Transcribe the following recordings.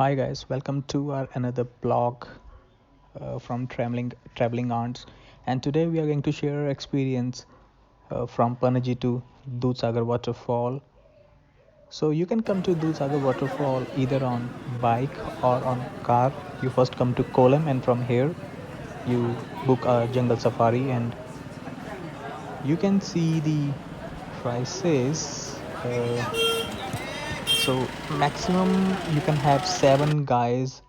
Hi guys, welcome to our another blog from traveling aunts, and today we are going to share our experience from Panaji to Dudhsagar Waterfall. So you can come to Dudhsagar Waterfall either on bike or on car. You first come to Kolam, and from here you book a jungle safari, and you can see the prices. So maximum you can have 7 guys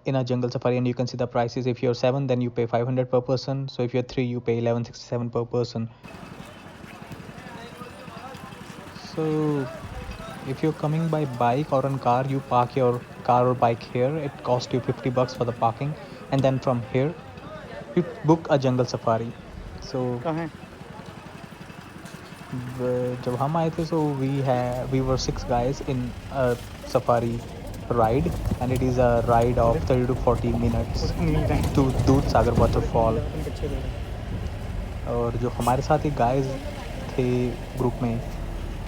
in a jungle safari, and you can see the prices. If you're 7, then you pay 500 per person. So if you're 3, you pay 1167 per person. So if you're coming by bike or on car, you park your car or bike here. It costs you 50 bucks for the parking, and then from here you book a jungle safari. So जब हम आए थे, so we were 6 guys in a safari ride, and it is a ride of 30 to 40 minutes to Dudhsagar Waterfall. और जो हमारे साथ ही guys थे group में,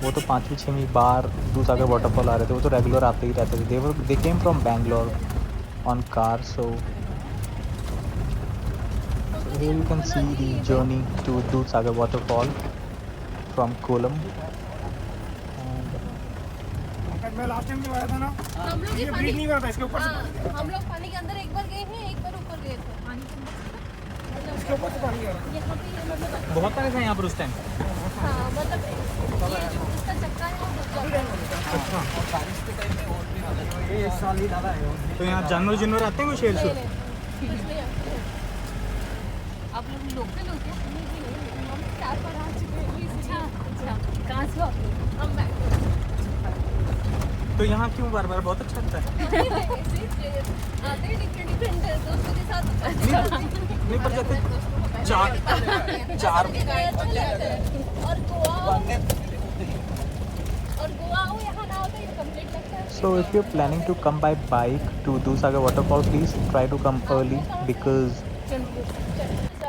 वो तो 5वीं 6वीं बार दूधसागर वाटरफॉल आ रहे थे. वो तो रेगुलर आते ही रहते थे. They came from Bangalore on car. So here you can see the journey to Dudhsagar Waterfall from Kolam. मैं लास्ट टाइम जब आया था ना, हम लोग ये ब्रीथ नहीं करता इसके ऊपर से. हम लोग पानी के अंदर एक बार गए हैं, एक बार ऊपर गए थे पानी के अंदर. इसके ऊपर से पानी आ रहा है. यहाँ पे ये मतलब बहुत पानी था यहाँ पर उस टाइम. हाँ, मतलब ये इसका चक्का है वो डूब जाता है. ये इस साल ही ज़्यादा है. तो यहाँ जानवर आते हैं कोई शेर नहीं, नहीं, कुछ नहीं आते हैं. आप लोग लोकल हो क्या? नहीं, हम 4 बार आ चुके हैं. अच्छा, कहाँ से हो आप लोग? हम बैंगलोर. तो यहाँ क्यों बार बार? बहुत अच्छा लगता है. आते हैं डिफरेंट दोस्तों के साथ. नहीं पर जाते चार और गोवा हो यहाँ ना हो तो ये कंप्लीट लगता है. So if you're planning to come by bike to Dudhsagar Waterfall, please try to come early, because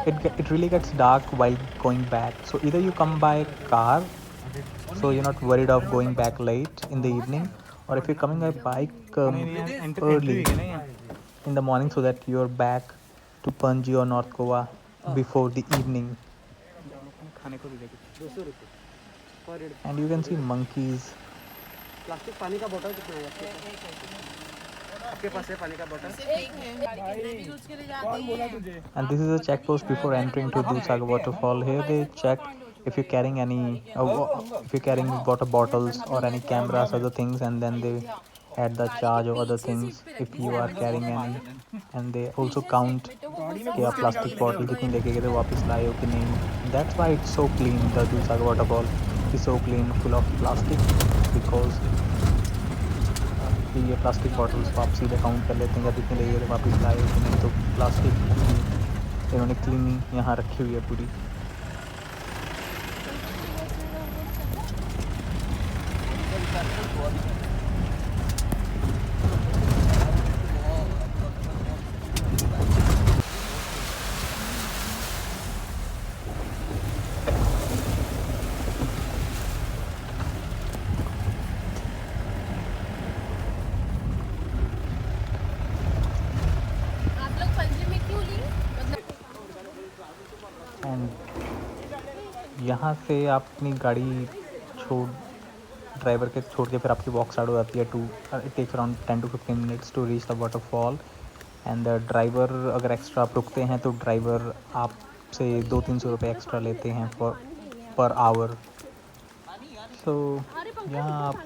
it really gets dark while going back. So either you come by car, so you're not worried of going back late in the evening, or if you're coming by bike, early in the morning, so that you're back to Panaji or North Goa before the evening. And you can see monkeys. Plastic पानी का बोतल कितना है आपके पास? है पानी का बोतल? कौन बोला तुझे? And this is a check post before entering to Dudhsagar Waterfall. Here they check if you're carrying if you're carrying water bottles or any cameras, other things, and then they add the charge or other things if you are carrying any. And they also count कि आप plastic bottle कितनी लेके गए थे, वापस लाए हो कि नहीं. That's why it's so clean. The Dudhsagar Waterfall is so clean, full of plastic, because ये प्लास्टिक बॉटल्स आप सीधे काउंट कर लेते हैं या कितने ले गए थे, वापस लाए हो कि नहीं. तो प्लास्टिक इन्होंने क्लीनिंग यहाँ रखी हुई है पूरी. आप लोग पंजी में क्यों ली? एंड यहाँ से आप अपनी गाड़ी ड्राइवर के छोड़ के फिर आपकी वॉक स्टार्ट हो जाती है. It takes around 10 to 15 minutes to reach the waterfall. And driver अगर एक्स्ट्रा आप रुकते हैं तो ड्राइवर आपसे 200-300 रुपये एक्स्ट्रा लेते हैं पर आवर. सो यहाँ आप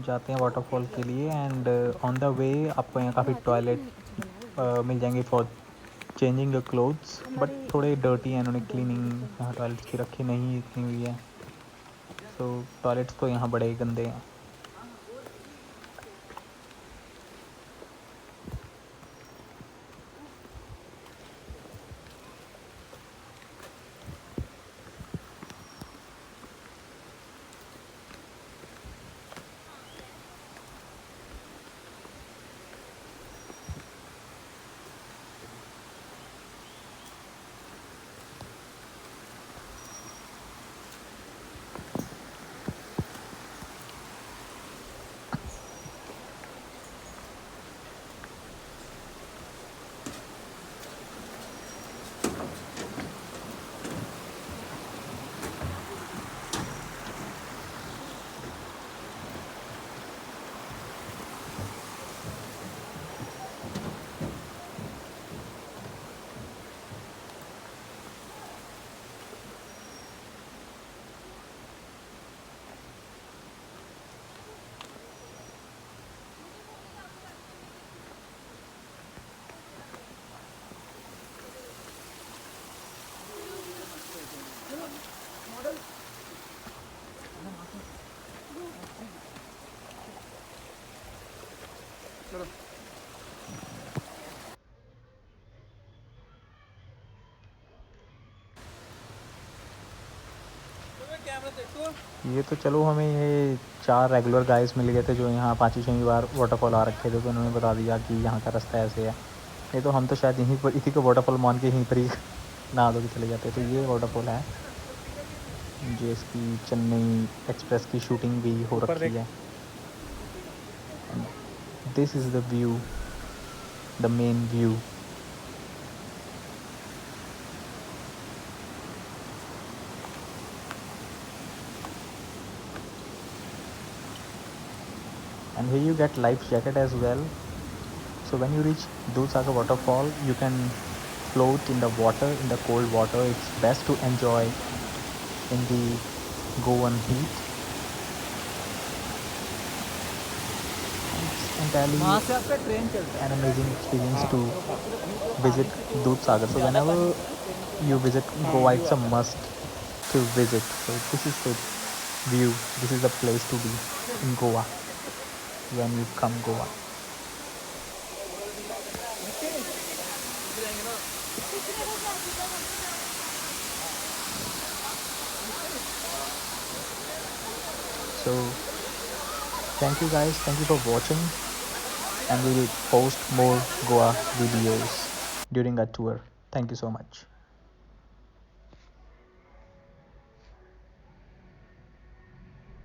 जाते हैं वाटरफॉल के लिए, एंड ऑन द वे आपको यहाँ काफ़ी टॉयलेट मिल जाएंगे for changing your clothes, but थोड़े डर्टी हैं. उन्होंने क्लीनिंग यहाँ टॉयलेट्स की रखी नहीं इतनी हुई है. सो टॉयलेट्स तो यहाँ बड़े ही गंदे हैं. चलो ये तो चलो हमें ये 4 रेगुलर गाइस मिल गए थे जो यहाँ 5वीं बार वाटरफॉल आ रखे थे, तो उन्होंने बता दिया कि यहाँ का रास्ता ऐसे है। नहीं तो हम तो शायद यहीं पर इसी को वाटरफॉल मान के यहीं पर ही नहा धो के चले जाते। तो ये वाटरफॉल है जो इसकी चेन्नई एक्सप्रेस की शूटिंग भी हो रखी है। This is the view, the main view. And here you get life jacket as well. So when you reach Dudhsagar Waterfall, you can float in the water, in the cold water. It's best to enjoy in the Goan heat. It's entirely an amazing experience to visit Dudhsagar. So whenever you visit Goa, it's a must to visit. So this is the view. This is the place to be in Goa when you come Goa. So thank you guys, thank you for watching, and we will post more Goa videos during our tour. Thank you so much.